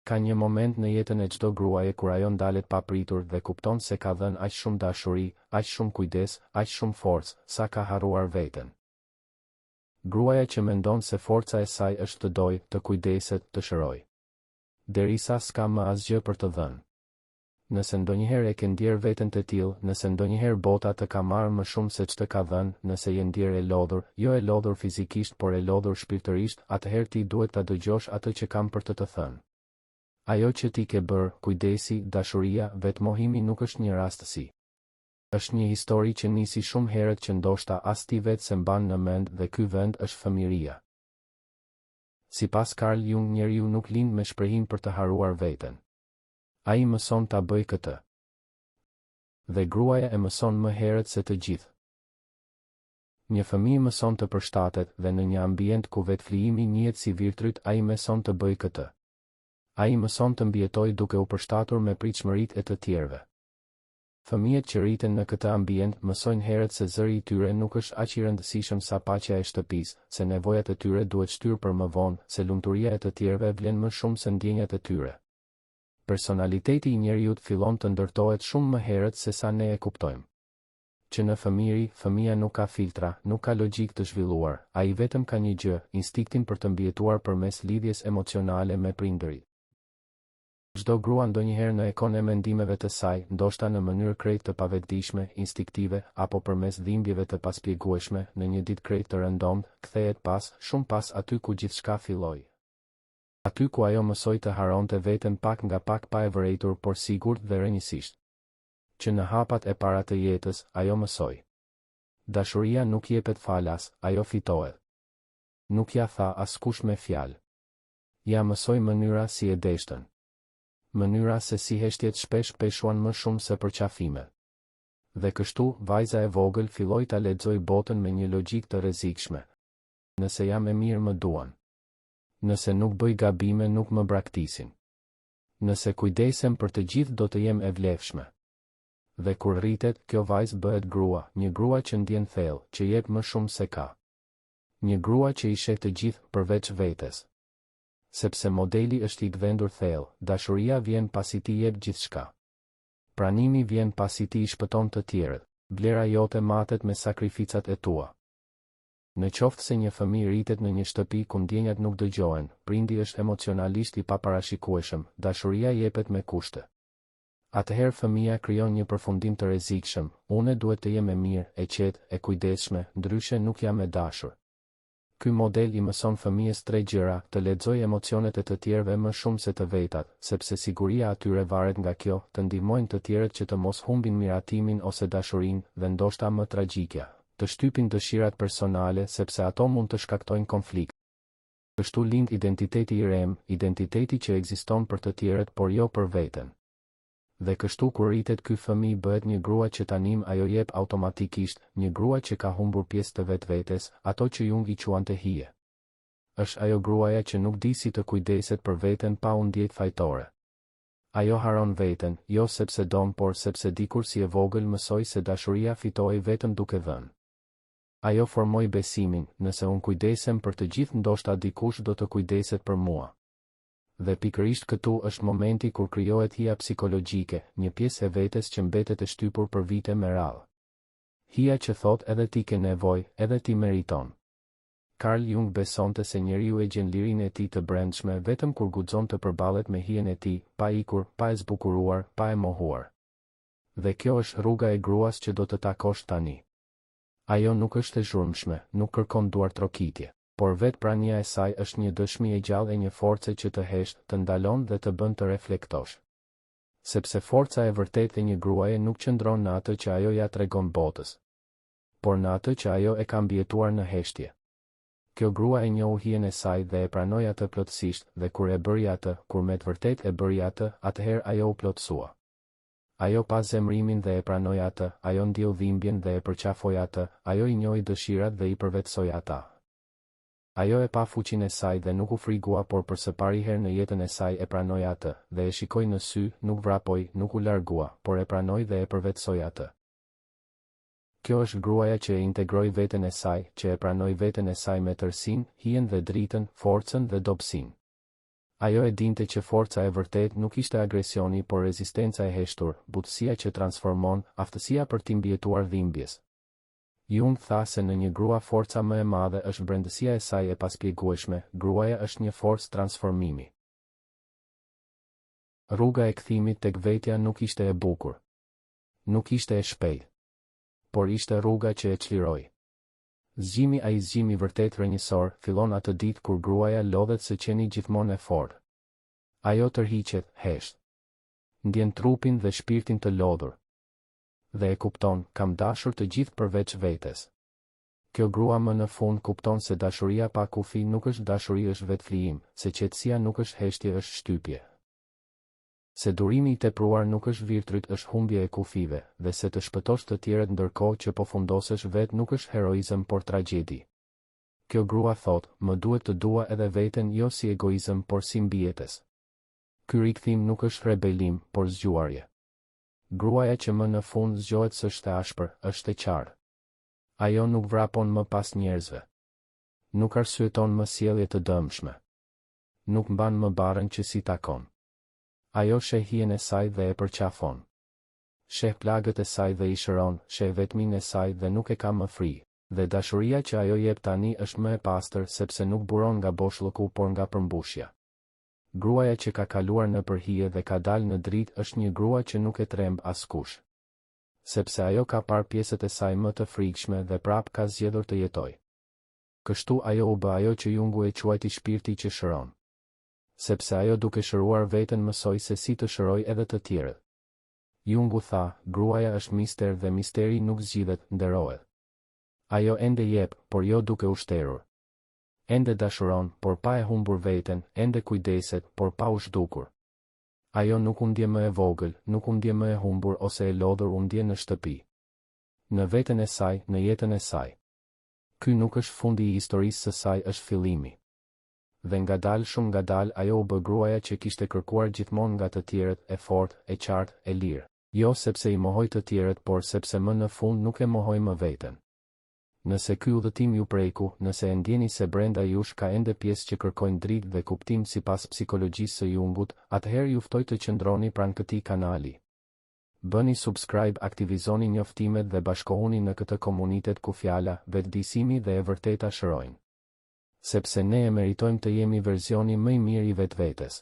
Ka një moment në jetën e çdo gruaje kur ajo ndalet papritur dhe kupton se ka dhënë aq shumë dashuri, aq shumë kujdes, aq shumë forcë, sa ka harruar veten. Gruaja që mendon se forca e saj është të dojë, të kujdeset, të shërojë. Derisa s'ka më asgjë për të dhënë. Nëse ndonjëherë e ke ndjerë veten të tillë, nëse ndonjëherë bota të ka marrë më shumë se ç'të ka dhënë, nëse je ndjerë e lodhur, jo e lodhur fizikisht por e lodhur shpirtërisht, atëherë ti duhet ta dëgjosh atë që kam për të thënë. Ajo që ti ke bërë, kujdesi, dashuria, vetmohimi nuk është një rastësi. Është një histori që nisi shumë herët që ndoshta as ti vetë se mban në mend dhe ky vend është fëmijëria. Sipas Carl Jung, njeriu nuk lind me shprehim për të harruar veten. Ai mëson ta bëj këtë. Dhe gruaja e mëson më herët se të gjithë. Një fëmijë mëson të përshtatet dhe në një ambient ku vetflijimi njihet si virtryt, ai mëson të bëj këtë. Ai mëson të mbijetojë duke u përshtatur me pritshmëritë e të tjerëve. Fëmijët që rriten në këtë ambient mësojnë herët se zëri i tyre nuk është aq i rëndësishëm sa paqja e shtëpisë, se nevojat e tyre duhet shtyrë për më vonë, se lumturia e të tjerëve vlen më shumë se ndjenjat e tyre. Personaliteti i njeriut fillon të ndërtohet shumë më herët se sa ne e kuptojmë. Që në fëmijëri, fëmia nuk ka filtra, nuk ka logjik të zhvilluar, ai vetëm ka një gjë, instiktin për të mbijetuar përmes lidhjes emocionale me prindërit. Çdo grua ndonjëherë në ekon e mendimeve të saj, ndoshta në mënyrë krejt të pavetdijshme, instiktive, apo përmes dhimbjeve të paspjegueshme, në një ditë krejt të rëndomt, kthehet shumë pas aty ku gjithçka filloi. Aty ku ajo mësoi të haronte veten pak nga pak pa e vërejtur por sigurt dhe rënjësisht. Që në hapat e para të jetës, ajo mësoi. Dashuria nuk jepet falas, ajo fitohet. Nuk ja tha askush me fjalë. Ja mësoi mënyra si e deshtën. Mënyra se si heshtjet shpesh peshuan më shumë se përqafimet. Dhe kështu, vajza e vogël filloi ta lexoj botën me një logjik të rrezikshme. Nëse jam e mirë më duan. Nëse nuk bëj gabime nuk më braktisin. Nëse kujdesem për të gjithë do të jem e vlefshme. Dhe kur rritet, kjo vajzë bëhet grua, një grua që ndjen thellë, që jep më shumë se ka. Një grua që i sheh të gjithë përveç vetes. Sepse modeli është i gdhendur thellë, dashuria vjen pasi ti jep gjithçka. Pranimi vjen pasi ti i shpëton të tjerët, vlera jote matet me sakrificat e tua. Në qoftë se një fëmijë rritet në një shtëpi ku ndjenjat nuk dëgjohen, prindi është emocionalisht i paparashikueshëm, dashuria jepet me kushte. Atëherë fëmia krijon një përfundim të rrezikshëm, unë duhet të jem e mirë, e qetë, e kujdesshme, ndryshe nuk jam e dashur. Ky model i mëson fëmijës 3 gjëra: të lexojë emocionet e të tjerëve më shumë se të vetat, sepse siguria atyre varet nga kjo, të ndihmojnë të tjerët që të mos humbin miratimin ose dashurinë, dhe ndoshta më tragjikja, të shtypin dëshirat personale sepse ato mund të shkaktojnë konflikt. Kështu lind identiteti i rem, identiteti që ekziston për të tjerët por jo për veten. Dhe kështu kur rritet ky fëmijë bëhet një grua që tanim ajo jep automatikisht, një grua që ka humbur pjesë të vetvetes, ato që Jung i quante hije. Është ajo gruaja që nuk di si të kujdeset për veten pa u ndjetë fajtore. Ajo haron veten, jo sepse don por sepse dikur si e vogël mësoi se dashuria fitohej vetëm duke dhënë. Ajo formoi besimin, nëse unë kujdesem për të gjithë ndoshta dikush do të kujdeset për mua. Dhe pikërisht këtu është momenti kur krijohet hija psikologjike, një pjesë e vetes që mbetet e shtypur për vite me radhë. Hija që thot edhe ti ke nevojë, edhe ti meriton. Carl Jung besonte se njeriu e gjen lirinë e tij të brendshme vetëm kur guxon të përballet me hijen e tij, pa ikur, pa e zbukuruar, pa e mohuar. Dhe kjo është rruga e gruas që do të takosh tani. Ajo nuk është e zhurmshme, nuk kërkon duar trokitje. Por vetë prania e saj është një dëshmi e gjallë e një force që të hesht, të ndalon dhe të bën të reflektosh. Sepse forca e vërtet e një gruaje nuk qëndron në atë që ajo ja tregon botës, por në atë që ajo e ka mbijetuar në heshtje. Kjo grua e njohu hijen e saj dhe e pranoi atë plotësisht, dhe kur e bëri atë, kur me të vërtet e bëri atë, atëherë ajo u plotësua. Ajo pa zemrimin dhe e pranoi atë, ajo ndjeu dhimbjen dhe e përqafoi atë, ajo i njohi dëshirat dhe i përvetsoi ata. Ajo e pa fuqinë e saj dhe nuk u frigua, por për së pari herë në jetën e saj e pranoi atë, dhe e shikoi në sy, nuk vrapoi, nuk u largua, por e pranoi dhe e përvetsoi atë. Kjo është gruaja që e integroi veten e saj, që e pranoi veten e saj me tërësinë, hijen dhe dritën, forcën dhe dobësinë. Ajo e dinte që forca e vërtet nuk ishte agresioni por rezistenca e heshtur, butësia që transformon, aftësia për t'i mbijetuar dhimbjes. Jung tha se në një grua forca më e madhe është brendësia e saj e paspjegueshme, gruaja është një forcë transformimi. Rruga e kthimit tek vetja nuk ishte e bukur. Nuk ishte e shpejtë. Por ishte rruga që e çliroi. Zgjimi ai zgjimi vërtet rënjësor fillon atë ditë kur gruaja lodhet se qeni gjithmonë e fortë. Ajo tërhiqet, hesht. Ndjen trupin dhe shpirtin të lodhur. Dhe e kupton, kam dashur të gjithë përveç vetes. Kjo grua më në fund kupton se dashuria pa kufi nuk është dashuri, është vetë flijim, se qetësia nuk është heshtje, është shtypje. Se durimi i tepruar nuk është virtryt, është humbje e kufive, dhe se të shpëtosh të tjerët ndërkohë që po fundosesh vetë nuk është heroizëm por tragjedi. Kjo grua thot, më duhet të dua edhe veten jo si egoizëm por si mbijetës. Ky rikthim nuk është rebelim, por zgjuarje. Gruaja që më në fund zgjohet s'është e ashpër, është e qartë. Ajo nuk vrapon më pas njerëzve. Nuk arsyeton më sjellje të dëmshme. Nuk mban më barën që si takon. Ajo sheh hijen e saj dhe e përqafon. Sheh plagët e saj dhe i shëron, sheh vetmin e saj dhe nuk e ka më frikë. Dhe dashuria që ajo jep tani është më e pastër sepse nuk buron nga boshllëku por nga përmbushja. Gruaja që ka kaluar në përhije dhe ka dalë në dritë është një grua që nuk e tremb askush. Sepse ajo ka parë pjesët e saj më të frikshme dhe prap ka zgjedhur të jetojë. Kështu ajo u bë ajo që Jungu e quajti shpirti që shëron. Sepse ajo duke shëruar veten mësoi se si të shëroj edhe të tjerët. Jungu tha, gruaja është mister dhe misteri nuk zgjidhet, nderohet. Ajo ende jep, por jo duke u shterur. Ende dashuron, por pa e humbur veten, ende kujdeset, por pa u zhdukur. Ajo nuk u ndje më e vogël, nuk u ndje më e humbur ose e lodhur, u ndje në shtëpi. Në veten e saj, në jetën e saj. Ky nuk është fundi i historisë së saj, është fillimi. Dhe ngadalë shumë ngadalë ajo u bë gruaja që kishte kërkuar gjithmonë nga të tjerët, e fortë, e qartë, e lirë. Jo sepse i mohoi të tjerët, por sepse më në fund nuk e mohoi më veten. Nëse ky udhëtim ju preku, nëse e ndjeni se brenda jush ka ende pjesë që kërkojnë dritë dhe kuptim sipas psikologjisë së Jungut, atëherë ju ftoj të qëndroni pranë këtij kanali. Bëni subscribe, aktivizoni njoftimet dhe bashkohuni në këtë komunitet ku fjala, vetëdijsimi dhe e vërteta shërojnë. Sepse ne e meritojmë të jemi verzioni më i mirë i vetvetes.